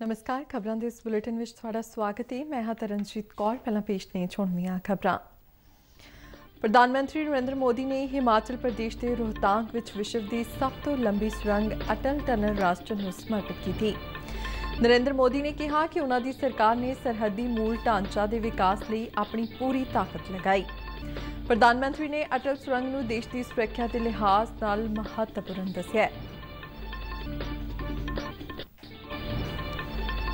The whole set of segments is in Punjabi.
नमस्कार। खबरों के इस बुलेटिन में थोड़ा स्वागत है। मैं हाँ तरनजीत कौर। पहला पेश ने छुणवीआं खबरां। प्रधानमंत्री नरेंद्र मोदी ने हिमाचल प्रदेश के रोहतांग विच विश्व की सब तो लंबी सुरंग अटल टनल राष्ट्र को समर्पित की थी। नरेंद्र मोदी ने कहा कि उन्हों की सरकार ने सरहदी मूल ढांचा के विकास लिए अपनी पूरी ताकत लगाई। प्रधानमंत्री ने अटल सुरंग को देश की सुरक्षा के लिहाज नाल महत्वपूर्ण दस्या।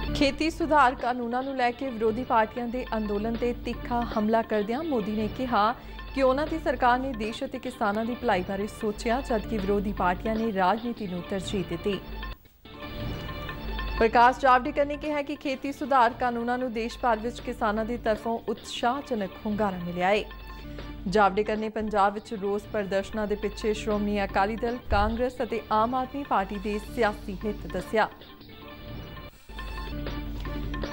खेती सुधार कानूनों को लैके विरोधी पार्टियां के अंदोलन से तिखा हमला करदियां मोदी ने कहा कि उन्हों की सरकार ने देश और किसानों की भलाई बारे सोचा, जबकि विरोधी पार्टियां ने राजनीति को तरजीह दी। प्रकाश जावड़ेकर ने कहा कि खेती सुधार कानूनों को देश भर में किसानों की तरफों उत्साहजनक हुंगारा मिला है। जावड़ेकर ने पंजाब विच रोस प्रदर्शनों के पिछे श्रोमणी अकाली दल, कांग्रेस और आम आदमी पार्टी के सियासी हित दस्या।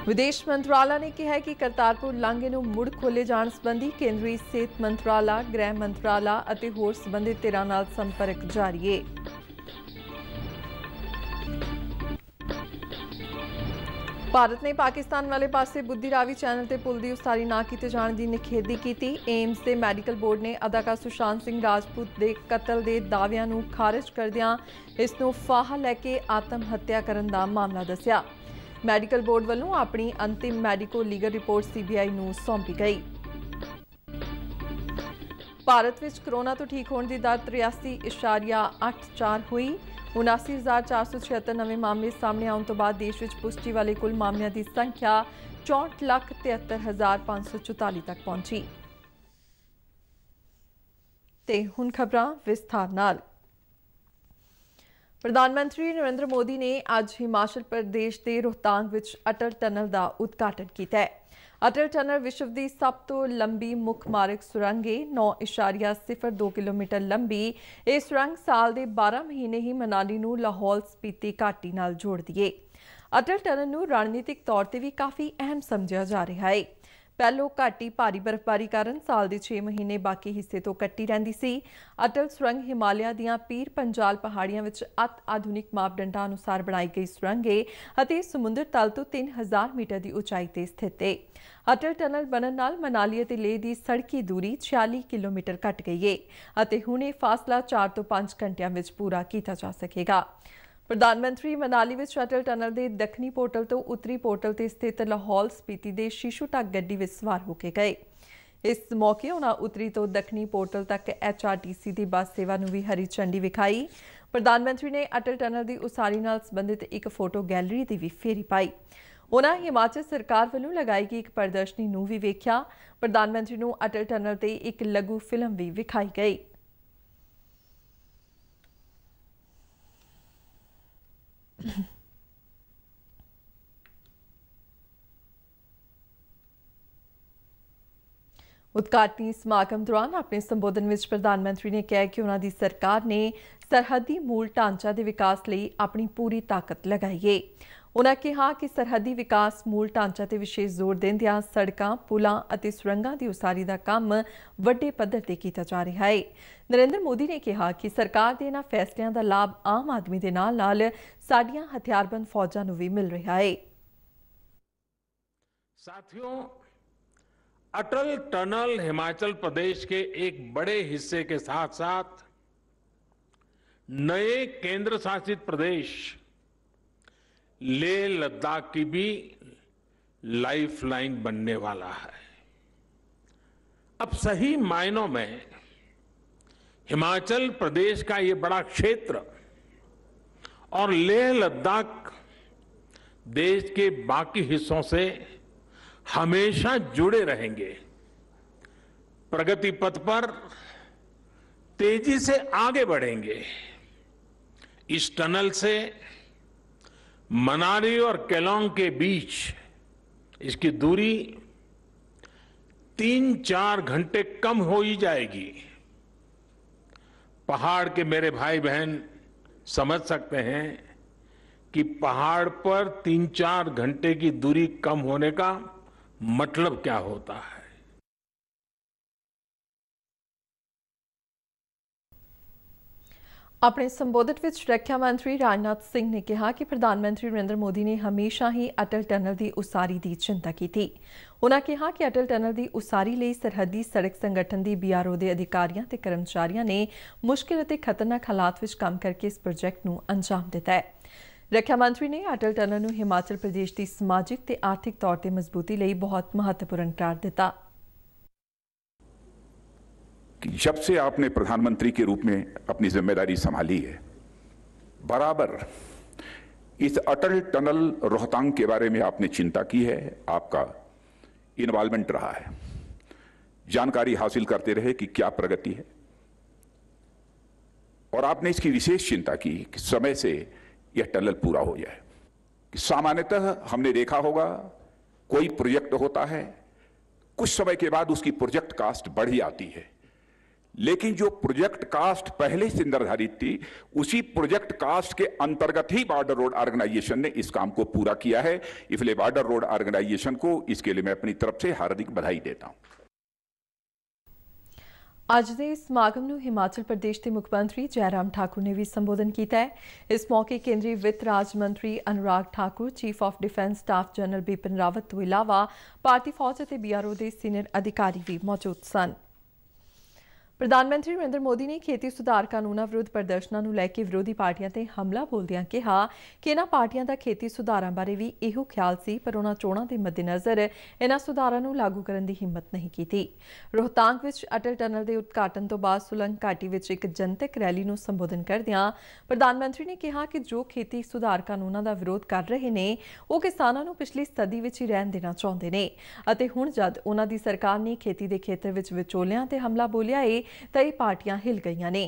विदेश मंत्रालय ने कहा कि करतारपुर लांघे को मुड़ खोले जाने संबंधी केंद्रीय सेहत मंत्रालय, गृह मंत्रालय और होर संबंधित धिरां नाल संपर्क जारी है। भारत ने पाकिस्तान वाले पासे बुद्धि रावी चैनल के पुल की उसारी ना किए जाने की निखेधी की। एम्स के मैडिकल बोर्ड ने अदाकार सुशांत सिंह राजपूत के कतल के दावियां नूं खारिज करदियां इसनूं फाहा लैके आत्म हत्या करन दा मामला दस्या। मैडिकल बोर्ड वालों अपनी अंतिम मैडिको लीगल रिपोर्ट CBI नूं सौंपी गई। भारत में कोरोना तो ठीक होने की दर 83.84 हुई। 79,476 नवे मामले सामने आने तो बाद देश में पुष्टि वाले कुल मामलों की संख्या 64,73,544 तक पहुंची। ते हुण खबरां विस्तार नाल। प्रधानमंत्री नरेंद्र मोदी ने आज हिमाचल प्रदेश के रोहतांग विच अटल टनल का उद्घाटन किया। अटल टनल विश्व की सब तो लंबी मुख मार्ग सुरंग है। 9.02 किलोमीटर लंबी यह सुरंग साल के 12 महीने ही मनाली नूं लाहौल स्पीति घाटी नाल जोड़दी है। अटल टनल नूं रणनीतिक तौर पर भी काफ़ी अहम समझा जा रहा है। पहलों घाटी भारी बर्फबारी कारण साल के 6 महीने बाकी हिस्से तो कट्टी रहिंदी सी। अटल सुरंग हिमालय दीआं पीर पंजाल पहाड़ियां विच अत आधुनिक मापदंडां अनुसार बनाई गई सुरंग है अते समुद्र तल तो 3000 मीटर की ऊंचाई ते स्थित है। अटल टनल बनन नाल मनाली अते लेह की सड़की दूरी 46 किलोमीटर घट गई है अते हुण इह फासला 4 तो 5 घंटियां विच पूरा किया जा सकेगा। प्रधानमंत्री मनाली में अटल टनल के दक्षिणी पोर्टल तो उत्तरी पोर्टल से स्थित लाहौल स्पीति के शीशू तक गड्डी में सवार होकर गए। इस मौके उन्होंने उत्तरी तो दक्षिणी पोर्टल तक HRTC की बस सेवा भी हरी झंडी विखाई। प्रधानमंत्री ने अटल टनल की उसारी नाल संबंधित एक फोटो गैलरी की भी फेरी पाई। उन्होंने हिमाचल सरकार वालों लगाई गई एक प्रदर्शनी नूं भी वेख्या। प्रधानमंत्री नूं अटल टनल से एक लघु फिल्म भी विखाई गई। उद्घाटनी समागम दौरान अपने संबोधन में प्रधानमंत्री ने कहा कि उन्होंने सरकार ने सरहदी मूल ढांचा के विकास लिए अपनी पूरी ताकत लगाई है। उन्होंने कहा कि सरहदी विकास मूल ढांचा ते विशेष जोर देंदियां सड़कों, पुलों और सुरंगों की उसारी का काम वड्डे पद्धर ते कीता जा रहा है। नरेंद्र मोदी ने कहा कि सरकार के इन्हां फैसलों का लाभ आम आदमी के नाल साडियां हथियारबंद फौजां नूं भी मिल रहा है। साथियों, अटल टनल हिमाचल प्रदेश के एक बड़े हिस्से के साथ साथ नए केंद्र शासित प्रदेश लेह लद्दाख की भी लाइफलाइन बनने वाला है। अब सही मायनों में हिमाचल प्रदेश का ये बड़ा क्षेत्र और लेह लद्दाख देश के बाकी हिस्सों से हमेशा जुड़े रहेंगे। प्रगति पथ पर तेजी से आगे बढ़ेंगे। इस टनल से मनाली और केलोंग के बीच इसकी दूरी 3-4 घंटे कम हो ही जाएगी। पहाड़ के मेरे भाई बहन समझ सकते हैं कि पहाड़ पर 3-4 घंटे की दूरी कम होने का मतलब क्या होता है। ਆਪਣੇ ਸੰਬੋਧਨ ਵਿੱਚ ਰੱਖਿਆ ਮੰਤਰੀ ਰਾਜਨਾਥ ਸਿੰਘ ਨੇ ਕਿਹਾ ਕਿ ਪ੍ਰਧਾਨ ਮੰਤਰੀ ਨਰਿੰਦਰ ਮੋਦੀ ਨੇ ਹਮੇਸ਼ਾ ਹੀ ਅਟਲ ਟਨਲ ਦੀ ਉਸਾਰੀ ਦੀ ਚਿੰਤਾ ਕੀਤੀ। ਉਨ੍ਹਾਂ ਕਿਹਾ ਕਿ ਅਟਲ ਟਨਲ ਦੀ ਉਸਾਰੀ ਲਈ ਸਰਹੱਦੀ ਸੜਕ ਸੰਗਠਨ ਦੀ BRO ਦੇ ਅਧਿਕਾਰੀਆਂ ਤੇ ਕਰਮਚਾਰੀਆਂ ਨੇ ਮੁਸ਼ਕਿਲ ਅਤੇ ਖਤਰਨਾਕ ਹਾਲਾਤ ਵਿੱਚ ਕੰਮ ਕਰਕੇ ਇਸ ਪ੍ਰੋਜੈਕਟ ਨੂੰ ਅੰਜਾਮ ਦਿੱਤਾ ਹੈ। ਰੱਖਿਆ ਮੰਤਰੀ ਨੇ ਅਟਲ ਟਨਲ ਨੂੰ ਹਿਮਾਚਲ ਪ੍ਰਦੇਸ਼ ਦੀ ਸਮਾਜਿਕ ਤੇ ਆਰਥਿਕ ਤੌਰ ਤੇ ਮਜ਼ਬੂਤੀ ਲਈ ਬਹੁਤ ਮਹੱਤਵਪੂਰਨ करार ਦਿੱਤਾ। जब से आपने प्रधानमंत्री के रूप में अपनी जिम्मेदारी संभाली है, बराबर इस अटल टनल रोहतांग के बारे में आपने चिंता की है, आपका इन्वॉल्वमेंट रहा है, जानकारी हासिल करते रहे कि क्या प्रगति है, और आपने इसकी विशेष चिंता की कि समय से यह टनल पूरा हो जाए। सामान्यतः हमने देखा होगा कोई प्रोजेक्ट होता है, कुछ समय के बाद उसकी प्रोजेक्ट कास्ट बढ़ जाती है, लेकिन जो प्रोजेक्ट कास्ट पहले से निर्धारित थी उसी प्रोजेक्ट कास्ट के अंतर्गत ही बॉर्डर रोड ऑर्गेनाइजेशन ने इस काम को पूरा किया है। इसलिए बॉर्डर रोड ऑर्गेनाइजेशन को इसके लिए मैं अपनी तरफ से हार्दिक बधाई देता हूं। ਅੱਜ ਦੇ ਸਮਾਗਮ ਨੂੰ ਹਿਮਾਚਲ ਪ੍ਰਦੇਸ਼ ਦੇ ਮੁੱਖ ਮੰਤਰੀ ਜੈਰਾਮ ਠਾਕੁਰ ਨੇ ਵੀ ਸੰਬੋਧਨ ਕੀਤਾ ਹੈ। ਇਸ ਮੌਕੇ ਕੇਂਦਰੀ ਵਿੱਤ ਰਾਜ ਮੰਤਰੀ Anurag Thakur, chief of defence staff general Bipin Rawat ਤੋਂ ਇਲਾਵਾ ਭਾਰਤੀ ਫੌਜ ਅਤੇ BRO ਦੇ ਸੀਨੀਅਰ ਅਧਿਕਾਰੀ ਵੀ ਮੌਜੂਦ ਸਨ। ਪ੍ਰਧਾਨ ਮੰਤਰੀ ਨਰਿੰਦਰ ਮੋਦੀ ਨੇ ਖੇਤੀ ਸੁਧਾਰ ਕਾਨੂੰਨਾਂ ਵਿਰੁੱਧ ਪ੍ਰਦਰਸ਼ਨਾਂ ਨੂੰ ਲੈ ਕੇ ਵਿਰੋਧੀ ਪਾਰਟੀਆਂ ਤੇ ਹਮਲਾ ਬੋਲਦਿਆਂ ਕਿਹਾ ਕਿ ਇਹਨਾਂ ਪਾਰਟੀਆਂ ਦਾ ਖੇਤੀ ਸੁਧਾਰਾਂ ਬਾਰੇ ਵੀ ਇਹੋ ਖਿਆਲ ਸੀ, ਪਰ ਉਹਨਾਂ ਚੋਣਾਂ ਦੇ ਮੱਦੇਨਜ਼ਰ ਇਹਨਾਂ ਸੁਧਾਰਾਂ ਨੂੰ ਲਾਗੂ ਕਰਨ ਦੀ ਹਿੰਮਤ ਨਹੀਂ ਕੀਤੀ। ਰੋਹਤਾਂਗ ਵਿੱਚ ਅਟਲ ਟਨਲ ਦੇ ਉਦਘਾਟਨ ਤੋਂ ਬਾਅਦ ਸੁਲੰਗ ਘਾਟੀ ਵਿੱਚ ਇੱਕ ਜਨਤਕ ਰੈਲੀ ਨੂੰ ਸੰਬੋਧਨ ਕਰਦਿਆਂ ਪ੍ਰਧਾਨ ਮੰਤਰੀ ਨੇ ਕਿਹਾ ਕਿ ਜੋ ਖੇਤੀ ਸੁਧਾਰ ਕਾਨੂੰਨਾਂ ਦਾ ਵਿਰੋਧ ਕਰ ਰਹੇ ਨੇ ਉਹ ਕਿਸਾਨਾਂ ਨੂੰ ਪਿਛਲੀ ਸਦੀ ਵਿੱਚ ਹੀ ਰਹਿਣ ਦੇਣਾ ਚਾਹੁੰਦੇ ਨੇ ਅਤੇ ਹੁਣ ਜਦ ਉਹਨਾਂ ਦੀ ਸਰਕਾਰ ਨੇ ਖੇਤੀ ਦੇ ਖੇਤਰ ਵਿੱਚ ਵਿਚੋਲਿਆਂ ਤੇ ਹਮਲਾ ਬੋਲਿਆ ਏ ਤਾਂ ਇਹ ਪਾਰਟੀਆਂ ਹਿਲ ਗਈਆਂ ਨੇ।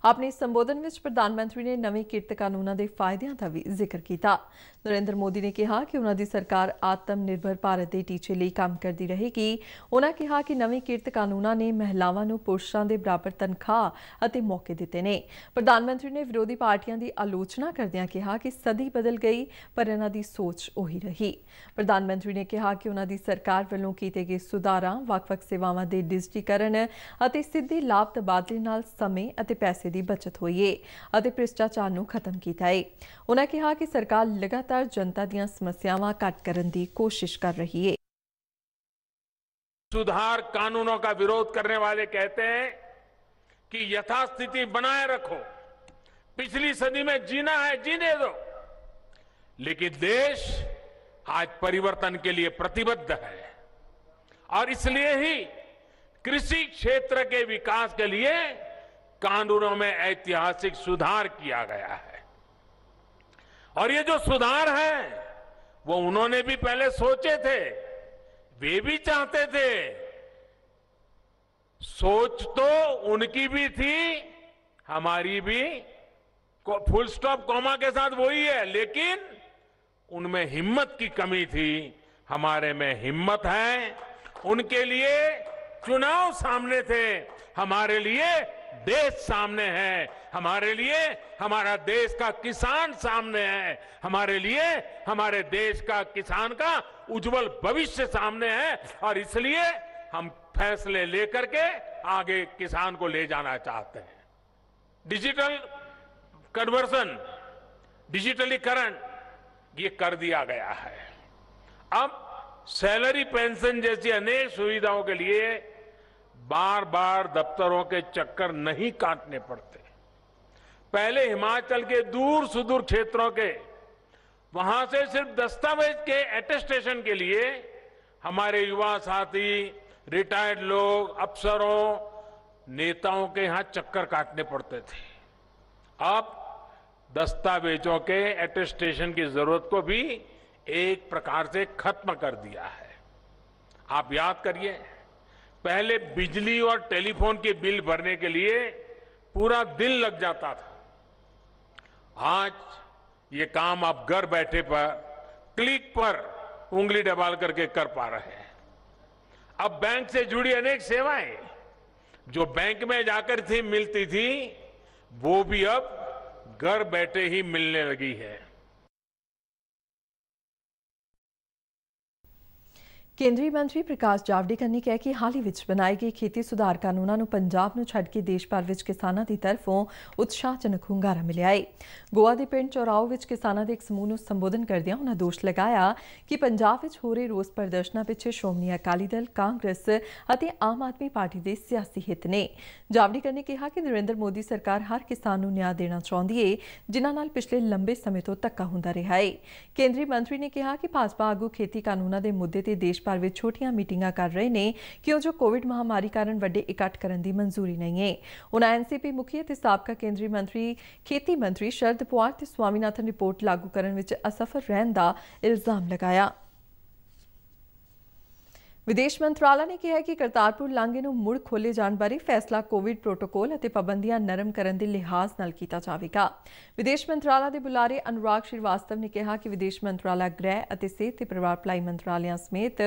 ਆਪਣੇ ਸੰਬੋਧਨ ਵਿੱਚ ਪ੍ਰਧਾਨ ਮੰਤਰੀ ਨੇ ਨਵੇਂ ਕਿਰਤ ਕਾਨੂੰਨਾਂ ਦੇ ਫਾਇਦਿਆਂ ਦਾ ਵੀ ਜ਼ਿਕਰ ਕੀਤਾ। ਨਰਿੰਦਰ ਮੋਦੀ ਨੇ ਕਿਹਾ ਕਿ ਉਹਨਾਂ ਦੀ ਸਰਕਾਰ ਆਤਮ ਨਿਰਭਰ ਭਾਰਤ ਦੇ ਟੀਚੇ ਲਈ ਕੰਮ ਕਰਦੀ ਰਹੇਗੀ। ਉਹਨਾਂ ਕਿਹਾ ਕਿ ਨਵੇਂ ਕਿਰਤ ਕਾਨੂੰਨਾਂ ਨੇ ਮਹਿਲਾਵਾਂ ਨੂੰ ਪੁਰਸ਼ਾਂ ਦੇ ਬਰਾਬਰ ਤਨਖਾਹ ਅਤੇ ਮੌਕੇ ਦਿੱਤੇ ਨੇ। ਪ੍ਰਧਾਨ ਮੰਤਰੀ ਨੇ ਵਿਰੋਧੀ ਪਾਰਟੀਆਂ ਦੀ ਆਲੋਚਨਾ ਕਰਦਿਆਂ ਕਿਹਾ ਕਿ ਸਦੀ ਬਦਲ ਗਈ ਪਰ ਇਹਨਾਂ ਦੀ ਸੋਚ ਉਹੀ ਰਹੀ। ਪ੍ਰਧਾਨ ਮੰਤਰੀ ਨੇ ਕਿਹਾ ਕਿ ਉਹਨਾਂ ਦੀ ਸਰਕਾਰ ਵੱਲੋਂ ਕੀਤੇ ਗਏ ਸੁਧਾਰਾਂ, ਵੱਖ-ਵੱਖ ਸੇਵਾਵਾਂ ਦੇ ਡਿਜੀਟੀਕਰਨ ਅਤੇ ਸਿੱਧੇ ਲਾਭ ਤਬਾਦਲੇ ਨਾਲ ਸਮੇਂ ਅਤੇ ਪੈਸੇ ਦੀ ਬਚਤ ਹੋਈ ਹੈ ਅਤੇ ਭ੍ਰਿਸ਼ਟਾਚਾਰ ਨੂੰ ਖਤਮ ਕੀਤਾ ਹੈ। ਉਹਨਾਂ ਕਿਹਾ ਕਿ ਸਰਕਾਰ ਲਗਾਤਾਰ जनता ਦੀਆਂ ਸਮੱਸਿਆਵਾਂ ਘੱਟ ਕਰਨ ਦੀ ਕੋਸ਼ਿਸ਼ कर रही है। सुधार कानूनों का विरोध करने वाले कहते हैं कि यथास्थिति बनाए रखो, पिछली सदी में जीना है जीने दो, लेकिन देश आज परिवर्तन के लिए प्रतिबद्ध है और इसलिए ही कृषि क्षेत्र के विकास के लिए कानूनों में ऐतिहासिक सुधार किया गया है। और ये जो सुधार है वो उन्होंने भी पहले सोचे थे, वे भी चाहते थे, सोच तो उनकी भी थी, हमारी भी, फुल स्टॉप कॉमा के साथ वही है, लेकिन उनमें हिम्मत की कमी थी। हमारे में हिम्मत है। उनके लिए चुनाव सामने थे, हमारे लिए देश सामने है, हमारे लिए हमारा देश का किसान सामने है, हमारे लिए हमारे देश का किसान का उज्जवल भविष्य सामने है और इसलिए हम फैसले लेकर के आगे किसान को ले जाना चाहते हैं। डिजिटल कन्वर्सन, डिजिटलीकरण ये कर दिया गया है। अब सैलरी पेंशन जैसी अनेक सुविधाओं के लिए बार बार दफ्तरों के चक्कर नहीं काटने पड़ते। पहले हिमाचल के दूर सुदूर क्षेत्रों के वहां से सिर्फ दस्तावेज के अटेस्टेशन के लिए हमारे युवा साथी, रिटायर्ड लोग, अफसरों, नेताओं के यहां चक्कर काटने पड़ते थे। अब दस्तावेजों के अटेस्टेशन की जरूरत को भी एक प्रकार से खत्म कर दिया है। आप याद करिए, पहले बिजली और टेलीफोन के बिल भरने के लिए पूरा दिन लग जाता था। आज ये काम आप घर बैठे पर क्लिक पर उंगली दबाल करके कर पा रहे हैं। अब बैंक से जुड़ी अनेक सेवाएं जो बैंक में जाकर थी मिलती थी, वो भी अब घर बैठे ही मिलने लगी है। ਕੇਂਦਰੀ ਮੰਤਰੀ ਪ੍ਰਕਾਸ਼ ਜਾਵੜੇਕਰ ਨੇ ਕਿਹਾ ਕਿ ਹਾਲ ਹੀ ਵਿੱਚ ਬਣਾਏ ਗਏ ਖੇਤੀ ਸੁਧਾਰ ਕਾਨੂੰਨਾਂ ਨੂੰ ਪੰਜਾਬ ਨੂੰ ਛੱਡ ਕੇ ਦੇਸ਼ ਭਰ ਵਿੱਚ ਕਿਸਾਨਾਂ ਦੀ ਤਰਫੋਂ ਉਤਸ਼ਾਹਜਨਕ ਹੁੰਗਾਰਾ ਮਿਲਿਆ ਹੈ। ਗੋਆ ਦੇ ਪਿੰਡ ਚੌਰਾਓ ਵਿੱਚ ਕਿਸਾਨਾਂ ਦੇ ਇੱਕ ਸਮੂਹ ਨੂੰ ਸੰਬੋਧਨ ਕਰਦਿਆਂ ਉਹਨਾਂ ਦੋਸ਼ ਲਗਾਇਆ ਕਿ ਪੰਜਾਬ ਵਿੱਚ ਹੋ ਰਹੇ ਰੋਸ ਪ੍ਰਦਰਸ਼ਨਾਂ ਪਿੱਛੇ ਸ਼੍ਰੋਮਣੀ ਅਕਾਲੀ ਦਲ, ਕਾਂਗਰਸ ਅਤੇ ਆਮ ਆਦਮੀ ਪਾਰਟੀ ਦੇ ਸਿਆਸੀ ਹਿੱਤ ਨੇ। ਜਾਵੜੇਕਰ ਨੇ ਕਿਹਾ ਕਿ ਨਰਿੰਦਰ ਮੋਦੀ ਸਰਕਾਰ ਹਰ ਕਿਸਾਨ ਨੂੰ ਨਿਆਂ ਦੇਣਾ ਚਾਹੁੰਦੀ ਹੈ, ਜਿਨ੍ਹਾਂ ਨਾਲ ਪਿਛਲੇ ਲੰਬੇ ਸਮੇਂ ਤੋਂ ਧੱਕਾ ਹੁੰਦਾ ਰਿਹਾ ਹੈ। ਕੇਂਦਰੀ ਮੰਤਰੀ ਨੇ ਕਿਹਾ ਕਿ ਭਾਜਪਾ ਆਗੂ ਖੇਤੀ ਕਾਨੂੰਨਾਂ ਦੇ ਮੁੱਦੇ ਤੇ ਦੇਸ਼ ਭਰ ਵਿੱਚ ਛੋਟੀਆਂ ਮੀਟਿੰਗਾਂ ਕਰ ਰਹੇ ਨੇ ਕਿਉਂ ਜੋ ਕੋਵਿਡ ਮਹਾਮਾਰੀ ਕਾਰਨ ਵੱਡੇ ਇਕੱਠ ਕਰਨ ਦੀ ਮਨਜ਼ੂਰੀ ਨਹੀਂ ਹੈ। ਉਨ੍ਹਾਂ ਐਨਸੀਪੀ ਮੁਖੀ ਅਤੇ ਸਾਬਕਾ ਕੇਂਦਰੀ ਮੰਤਰੀ ਖੇਤੀ ਮੰਤਰੀ ਸ਼ਰਦ ਪਵਾਰ ਤੇ ਸਵਾਮੀਨਾਥਨ ਰਿਪੋਰਟ ਲਾਗੂ ਕਰਨ ਵਿੱਚ ਅਸਫਲ ਰਹਿਣ ਦਾ ਇਲਜ਼ਾਮ ਲਗਾਇਆ। ਵਿਦੇਸ਼ ਮੰਤਰਾਲਾ ਨੇ ਕਿਹਾ ਕਿ ਕਰਤਾਰਪੁਰ ਲਾਂਘੇ ਨੂੰ ਮੁੜ ਖੋਲ੍ਹੇ ਜਾਣ ਬਾਰੇ ਫੈਸਲਾ ਕੋਵਿਡ ਪ੍ਰੋਟੋਕੋਲ ਅਤੇ ਪਾਬੰਦੀਆਂ ਨਰਮ ਕਰਨ ਦੇ ਲਿਹਾਜ਼ ਨਾਲ ਕੀਤਾ ਜਾਵੇਗਾ। ਵਿਦੇਸ਼ ਮੰਤਰਾਲਾ ਦੇ ਬੁਲਾਰੇ ਅਨੁਰਾਗ ਸ਼੍ਰੀਵਾਸਤਵ ਨੇ ਕਿਹਾ ਕਿ ਵਿਦੇਸ਼ ਮੰਤਰਾਲਾ ਗ੍ਰਹਿ ਅਤੇ ਸਿਹਤ ਤੇ ਪਰਿਵਾਰ ਭਲਾਈ ਮੰਤਰਾਲਿਆਂ ਸਮੇਤ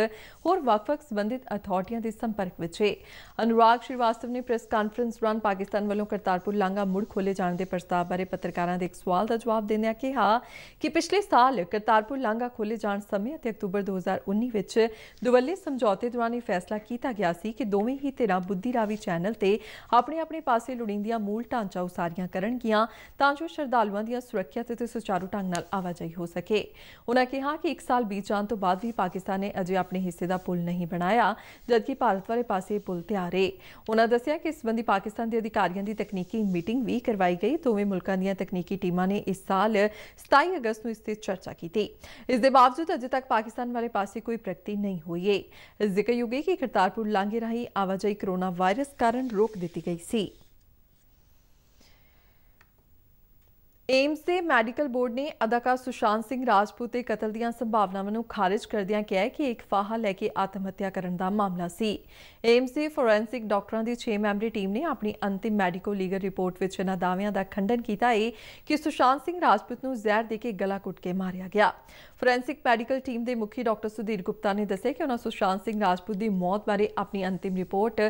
ਹੋਰ ਵੱਖ-ਵੱਖ ਸੰਬੰਧਿਤ ਅਥਾਰਟੀਆਂ ਦੇ ਸੰਪਰਕ ਵਿੱਚ ਹੈ। ਅਨੁਰਾਗ ਸ਼੍ਰੀਵਾਸਤਵ ਨੇ ਪ੍ਰੈਸ ਕਾਨਫਰੰਸ ਦੌਰਾਨ ਪਾਕਿਸਤਾਨ ਵੱਲੋਂ ਕਰਤਾਰਪੁਰ ਲਾਂਘਾ ਮੁੜ ਖੋਲ੍ਹੇ ਜਾਣ ਦੇ ਪ੍ਰਸਤਾਵ ਬਾਰੇ ਪੱਤਰਕਾਰਾਂ ਦੇ ਇੱਕ ਸਵਾਲ ਦਾ ਜਵਾਬ ਦਿੰਦਿਆਂ ਕਿਹਾ ਕਿ ਪਿਛਲੇ ਸਾਲ ਕਰਤਾਰਪੁਰ ਲਾਂਘਾ ਖੋਲ੍ਹੇ ਜਾਣ ਸਮੇਂ ਅਤੇ ਅਕਤੂਬਰ 2019 ਵਿੱਚ ਦੁਵੱਲੇ ਸਮਝੌਤੇ ਦੌਰਾਨ ਇਹ ਫੈਸਲਾ ਕੀਤਾ ਗਿਆ ਸੀ ਕਿ ਦੋਵੇਂ ਹੀ ਧਿਰਾਂ ਬੁੱਧੀ ਰਾਵੀ ਚੈਨਲ ਤੇ ਆਪਣੇ ਪਾਸੇ ਲੋੜੀਂਦੀਆਂ ਮੂਲ ਢਾਂਚਾ ਉਸਾਰੀਆਂ ਕਰਨਗੀਆਂ ਤਾਂ ਜੋ ਸ਼ਰਧਾਲੂਆਂ ਦੀਆਂ ਸੁਰੱਖਿਅਤ ਅਤੇ ਸੁਚਾਰੂ ਢੰਗ ਨਾਲ ਆਵਾਜਾਈ ਹੋ ਸਕੇ। ਉਨ੍ਹਾਂ ਕਿਹਾ ਕਿ 1 ਸਾਲ ਬੀਤ ਜਾਣ ਤੋਂ ਬਾਅਦ ਵੀ ਪਾਕਿਸਤਾਨ ਨੇ ਅਜੇ ਆਪਣੇ ਹਿੱਸੇ ਦਾ ਪੁਲ ਨਹੀਂ ਬਣਾਇਆ, ਜਦਕਿ ਭਾਰਤ ਵਾਲੇ ਪਾਸੇ ਪੁਲ ਤਿਆਰ ਹੈ। ਉਨ੍ਹਾਂ ਦੱਸਿਆ ਕਿ ਇਸ ਸੰਬੰਧੀ ਪਾਕਿਸਤਾਨ ਦੇ ਅਧਿਕਾਰੀਆਂ ਦੀ ਤਕਨੀਕੀ ਮੀਟਿੰਗ ਵੀ ਕਰਵਾਈ ਗਈ। ਦੋਵੇਂ ਮੁਲਕਾਂ ਦੀਆਂ ਤਕਨੀਕੀ ਟੀਮਾਂ ਨੇ ਇਸ ਸਾਲ 27 ਅਗਸਤ ਨੂੰ ਇਸ ਤੇ ਚਰਚਾ ਕੀਤੀ। ਇਸ ਦੇ ਬਾਵਜੂਦ ਅਜੇ ਤੱਕ ਪਾਕਿਸਤਾਨ ਵਾਲੇ ਪਾਸੇ ਕੋਈ ਪ੍ਰਗਤੀ ਨਹੀਂ ਹੋਈ ਹੈ। ਜ਼ਿਕਰਯੋਗ ਹੈ ਕਿ ਕਰਤਾਰਪੁਰ ਲਾਂਘੇ ਰਾਹੀਂ ਆਵਾਜਾਈ ਕੋਰੋਨਾ ਵਾਇਰਸ ਕਾਰਨ ਰੋਕ ਦਿੱਤੀ ਗਈ ਸੀ। ਏਮਸ ਦੇ ਮੈਡੀਕਲ ਬੋਰਡ ਨੇ ਅਦਾਕਾਰ ਸੁਸ਼ਾਂਤ ਸਿੰਘ ਰਾਜਪੂਤ ਦੇ ਕਤਲ ਦੀਆਂ ਸੰਭਾਵਨਾਵਾਂ ਨੂੰ ਖਾਰਿਜ ਕਰਦਿਆਂ ਕਿਹਾ ਹੈ ਕਿ ਇੱਕ ਫਾਹਾ ਲੈ ਕੇ ਆਤਮ ਹੱਤਿਆ ਕਰਨ ਦਾ ਮਾਮਲਾ ਸੀ। ਏਮਸ ਦੇ ਫੋਰੈਂਸਿਕ ਡਾਕਟਰਾਂ ਦੀ 6 ਮੈਂਬਰੀ ਟੀਮ ਨੇ ਆਪਣੀ ਅੰਤਿਮ ਮੈਡੀਕੋ ਲੀਗਲ ਰਿਪੋਰਟ ਵਿੱਚ ਇਹਨਾਂ ਦਾਅਵਿਆਂ ਦਾ ਖੰਡਨ ਕੀਤਾ ਹੈ ਕਿ ਸੁਸ਼ਾਂਤ ਸਿੰਘ ਰਾਜਪੂਤ ਨੂੰ ਜ਼ਹਿਰ ਦੇ ਕੇ ਗਲਾ ਘੁੱਟ ਕੇ ਮਾਰਿਆ ਗਿਆ। ਫੋਰੈਂਸਿਕ ਮੈਡੀਕਲ ਟੀਮ ਦੇ ਮੁਖੀ ਡਾਕਟਰ ਸੁਧੀਰ ਗੁਪਤਾ ਨੇ ਦੱਸਿਆ ਕਿ ਉਹਨਾਂ ਸੁਸ਼ਾਂਤ ਸਿੰਘ ਰਾਜਪੂਤ ਦੀ ਮੌਤ ਬਾਰੇ ਆਪਣੀ ਅੰਤਿਮ ਰਿਪੋਰਟ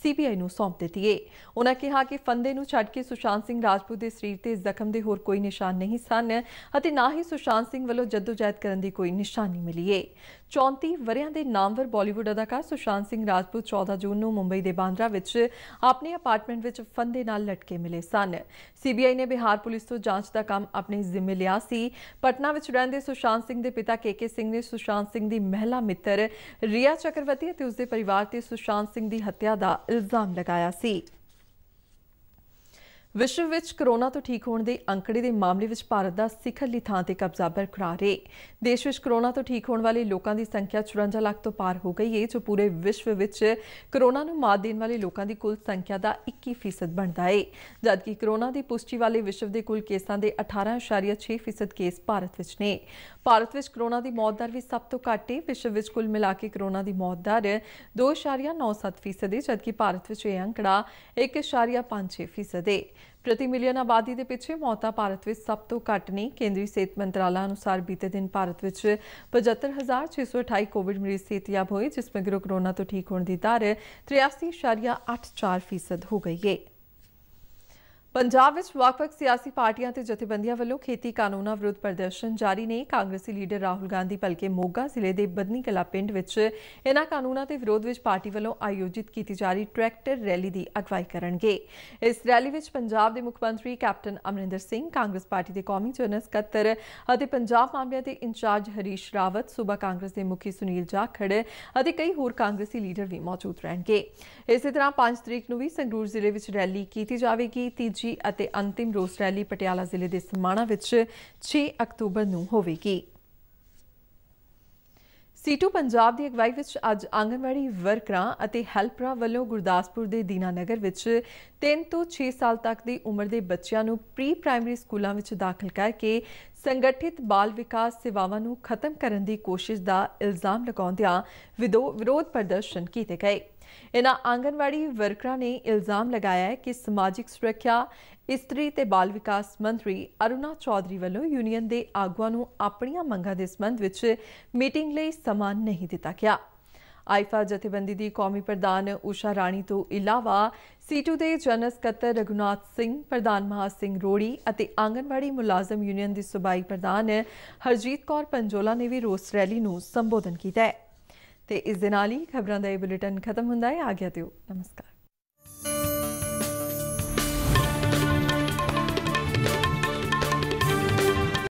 ਸੀਬੀਆਈ ਨੂੰ ਸੌਂਪ ਦਿੱਤੀ ਹੈ। ਉਹਨਾਂ ਕਿਹਾ ਕਿ ਫੰਦੇ ਨੂੰ ਛੱਡ ਕੇ ਸੁਸ਼ਾਂਤ ਸਿੰਘ ਰਾਜਪੂਤ ਦੇ ਸਰੀਰ ਤੇ ਜ਼ਖਮ ਦੇ ਹੋਰ ਕੋਈ ਨਿਸ਼ਾਨ ਨਹੀਂ ਸਨ ਅਤੇ ਨਾ ਹੀ ਸੁਸ਼ਾਂਤ ਸਿੰਘ ਵੱਲੋਂ ਜੱਦੋਜਹਿਦ ਕਰਨ ਦੀ ਕੋਈ ਨਿਸ਼ਾਨੀ ਮਿਲੀ ਹੈ। 34 ਵਰ੍ਹਿਆਂ ਦੇ ਨਾਮਵਰ ਬਾਲੀਵੁੱਡ ਅਦਾਕਾਰ ਸੁਸ਼ਾਂਤ ਸਿੰਘ ਰਾਜਪੂਤ 14 ਜੂਨ ਨੂੰ ਮੁੰਬਈ ਦੇ ਬਾਂਦਰਾ ਵਿੱਚ ਆਪਣੇ ਅਪਾਰਟਮੈਂਟ ਵਿੱਚ ਫੰਦੇ ਨਾਲ ਲਟਕੇ ਮਿਲੇ ਸਨ। ਸੀਬੀਆਈ ਨੇ ਬਿਹਾਰ ਪੁਲਿਸ ਤੋਂ ਜਾਂਚ ਦਾ ਕੰਮ ਆਪਣੇ ਜ਼ਿੰਮੇ ਲਿਆ ਸੀ। ਪਟਨਾ ਵਿੱਚ ਰਹਿੰਦੇ ਸੁਸ਼ਾਂਤ ਸਿੰਘ ਦੇ ਪਿਤਾ ਕੇ ਸਿੰਘ ਨੇ ਸੁਸ਼ਾਂਤ ਸਿੰਘ ਦੀ ਮਹਿਲਾ ਮਿੱਤਰ ਰੀਆ ਚੱਕਰਵਰਤੀ ਅਤੇ ਉਸਦੇ ਪਰਿਵਾਰ ਤੇ ਸੁਸ਼ਾਂਤ ਸਿੰਘ ਦੀ ਹੱਤਿਆ ਦਾ ਇਲਜ਼ਾਮ ਲਗਾਇਆ ਸੀ। ਵਿਸ਼ਵ ਵਿੱਚ ਕੋਰੋਨਾ ਤੋਂ ਠੀਕ ਹੋਣ ਦੇ ਅੰਕੜੇ ਦੇ ਮਾਮਲੇ ਵਿੱਚ ਭਾਰਤ ਦਾ ਸਿਖਰਲੀ ਥਾਂ ਤੇ ਕਬਜ਼ਾ ਬਰਕਰਾਰ ਹੈ। ਦੇਸ਼ ਵਿੱਚ ਕੋਰੋਨਾ ਤੋਂ ਠੀਕ ਹੋਣ ਵਾਲੇ ਲੋਕਾਂ ਦੀ ਸੰਖਿਆ 54 ਲੱਖ ਤੋਂ ਪਾਰ ਹੋ ਗਈ ਹੈ, ਜੋ ਪੂਰੇ ਵਿਸ਼ਵ ਵਿੱਚ ਕੋਰੋਨਾ ਨੂੰ ਮਾਤ ਦੇਣ ਵਾਲੇ ਲੋਕਾਂ ਦੀ ਕੁੱਲ ਸੰਖਿਆ ਦਾ 21% ਬਣਦਾ ਹੈ, ਜਦਕਿ ਕੋਰੋਨਾ ਦੀ ਪੁਸ਼ਟੀ ਵਾਲੇ ਵਿਸ਼ਵ ਦੇ ਕੁੱਲ ਕੇਸਾਂ ਦੇ 18.6% ਕੇਸ ਭਾਰਤ ਵਿੱਚ ਨੇ। ਭਾਰਤ ਵਿੱਚ ਕੋਰੋਨਾ ਦੀ ਮੌਤ ਦਰ ਵੀ ਸਭ ਤੋਂ ਘੱਟ ਹੈ। ਵਿਸ਼ਵ ਵਿੱਚ ਕੁੱਲ ਮਿਲਾ ਕੇ ਕੋਰੋਨਾ ਦੀ ਮੌਤ ਦਰ 2.97% ਹੈ, ਜਦਕਿ ਭਾਰਤ ਵਿੱਚ ਇਹ ਅੰਕੜਾ 1.56% ਹੈ। ਪ੍ਰਤੀ ਮਿਲੀਅਨ ਆਬਾਦੀ ਦੇ ਪਿੱਛੇ ਮੌਤਾਂ ਭਾਰਤ ਵਿੱਚ ਸਭ ਤੋਂ ਘੱਟ ਨੇ। ਕੇਂਦਰੀ ਸਿਹਤ ਮੰਤਰਾਲਾ ਅਨੁਸਾਰ ਬੀਤੇ ਦਿਨ ਭਾਰਤ ਵਿੱਚ 75,628 ਕੋਵਿਡ ਮਰੀਜ਼ ਸਿਹਤਯਾਬ ਹੋਏ, ਜਿਸ ਮਗਰੋਂ ਕੋਰੋਨਾ ਤੋਂ ਠੀਕ ਹੋਣ ਦੀ ਦਰ 83.84% ਹੋ ਗਈ ਹੈ। ਪੰਜਾਬ ਵਿੱਚ ਵੱਖ-ਵੱਖ ਸਿਆਸੀ ਪਾਰਟੀਆਂ ਤੇ ਜਥੇਬੰਦੀਆਂ ਵੱਲੋਂ ਖੇਤੀ ਕਾਨੂੰਨਾਂ ਵਿਰੁੱਧ ਪ੍ਰਦਰਸ਼ਨ ਜਾਰੀ ਨੇ। ਕਾਂਗਰਸੀ ਲੀਡਰ ਰਾਹੁਲ ਗਾਂਧੀ ਭਲਕੇ ਮੋਗਾ ਜ਼ਿਲ੍ਹੇ ਦੇ ਬਦਨੀ ਕਲਾ ਪਿੰਡ ਵਿੱਚ ਇਹਨਾਂ ਕਾਨੂੰਨਾਂ ਦੇ ਵਿਰੋਧ ਵਿੱਚ ਪਾਰਟੀ ਵੱਲੋਂ ਆਯੋਜਿਤ ਕੀਤੀ ਜਾ ਰਹੀ ਟਰੈਕਟਰ ਰੈਲੀ ਦੀ ਅਗਵਾਈ ਕਰਨਗੇ। ਇਸ ਰੈਲੀ ਵਿੱਚ ਪੰਜਾਬ ਦੇ ਮੁੱਖ ਮੰਤਰੀ ਕੈਪਟਨ ਅਮਰਿੰਦਰ ਸਿੰਘ, ਕਾਂਗਰਸ ਪਾਰਟੀ ਦੇ ਕੌਮੀ ਜਨਰਲ ਸਕੱਤਰ ਅਤੇ ਪੰਜਾਬ ਮਾਮਲਿਆਂ ਦੇ ਇੰਚਾਰਜ ਹਰੀਸ਼ ਰਾਵਤ, ਸੂਬਾ ਕਾਂਗਰਸ ਦੇ ਮੁਖੀ ਸੁਨੀਲ ਜਾਖੜ ਅਤੇ ਕਈ ਹੋਰ ਕਾਂਗਰਸੀ ਲੀਡਰ ਵੀ ਮੌਜੂਦ ਰਹਿਣਗੇ। ਇਸੇ ਤਰ੍ਹਾਂ 5 ਤਰੀਕ ਨੂੰ ਵੀ ਸੰਗਰੂਰ ਜ਼ਿਲ੍ਹੇ ਵਿੱਚ ਰੈਲੀ ਕੀਤੀ ਜਾਵੇਗੀ। ਤੀਜੀ ਅਤੇ ਅੰਤਿਮ ਰੋਸ ਰੈਲੀ ਪਟਿਆਲਾ ਜ਼ਿਲ੍ਹੇ ਦੇ ਸਮਾਣਾ ਵਿੱਚ 6 ਅਕਤੂਬਰ ਨੂੰ ਹੋਵੇਗੀ। ਸੀਟੂ ਪੰਜਾਬ ਦੀ ਅਗਵਾਈ ਵਿੱਚ ਅੱਜ ਆਂਗਨਵਾੜੀ ਵਰਕਰਾਂ ਅਤੇ ਹੈਲਪਰਾਂ ਵੱਲੋਂ ਗੁਰਦਾਸਪੁਰ ਦੇ ਦੀਨਾਨਗਰ ਵਿੱਚ 3 ਤੋਂ 6 ਸਾਲ ਤੱਕ ਦੀ ਉਮਰ ਦੇ ਬੱਚਿਆਂ ਨੂੰ ਪ੍ਰੀ ਪ੍ਰਾਇਮਰੀ ਸਕੂਲਾਂ ਵਿੱਚ ਦਾਖਲ ਕਰਕੇ ਸੰਗਠਿਤ ਬਾਲ ਵਿਕਾਸ ਸੇਵਾਵਾਂ ਨੂੰ ਖਤਮ ਕਰਨ ਦੀ ਕੋਸ਼ਿਸ਼ ਦਾ ਇਲਜ਼ਾਮ ਲਗਾਉਂਦਿਆਂ ਵਿਰੋਧ ਪ੍ਰਦਰਸ਼ਨ ਕੀਤੇ ਗਏ। ਇਨ੍ਹਾਂ ਆਂਗਨਵਾੜੀ ਵਰਕਰਾਂ ਨੇ ਇਲਜ਼ਾਮ ਲਗਾਇਆ ਹੈ ਕਿ ਸਮਾਜਿਕ ਸੁਰੱਖਿਆ, ਇਸਤਰੀ ਤੇ ਬਾਲ ਵਿਕਾਸ ਮੰਤਰੀ ਅਰੁਣਾ ਚੌਧਰੀ ਵੱਲੋਂ ਯੂਨੀਅਨ ਦੇ ਆਗੂਆਂ ਨੂੰ ਆਪਣੀਆਂ ਮੰਗਾਂ ਦੇ ਸੰਬੰਧ ਵਿੱਚ ਮੀਟਿੰਗ ਲਈ ਸਮਾਂ ਨਹੀਂ ਦਿੱਤਾ ਗਿਆ। ਆਈਫਾ ਜਥੇਬੰਦੀ ਦੀ ਕੌਮੀ ਪ੍ਰਧਾਨ ਊਸ਼ਾ ਰਾਣੀ ਤੋਂ ਇਲਾਵਾ ਸੀਟੂ ਦੇ ਜਨਰਲ ਸਕੱਤਰ ਰਘੁਨਾਥ ਸਿੰਘ, ਪ੍ਰਧਾਨ ਮਹਾ ਸਿੰਘ ਰੋੜੀ ਅਤੇ ਆਂਗਨਵਾੜੀ ਮੁਲਾਜ਼ਮ ਯੂਨੀਅਨ ਦੀ ਸੂਬਾਈ ਪ੍ਰਧਾਨ ਹਰਜੀਤ ਕੌਰ ਪੰਜੋਲਾ ਨੇ ਵੀ ਰੋਸ ਰੈਲੀ ਨੂੰ ਸੰਬੋਧਨ ਕੀਤਾ ਹੈ। ਤੇ ਇਸ ਦੇ ਨਾਲ ਹੀ ਖਬਰਾਂ ਦਾ ਇਹ ਬੁਲੇਟਿਨ ਖਤਮ ਹੁੰਦਾ ਹੈ। ਆਗਿਆ ਦਿਓ, ਨਮਸਕਾਰ।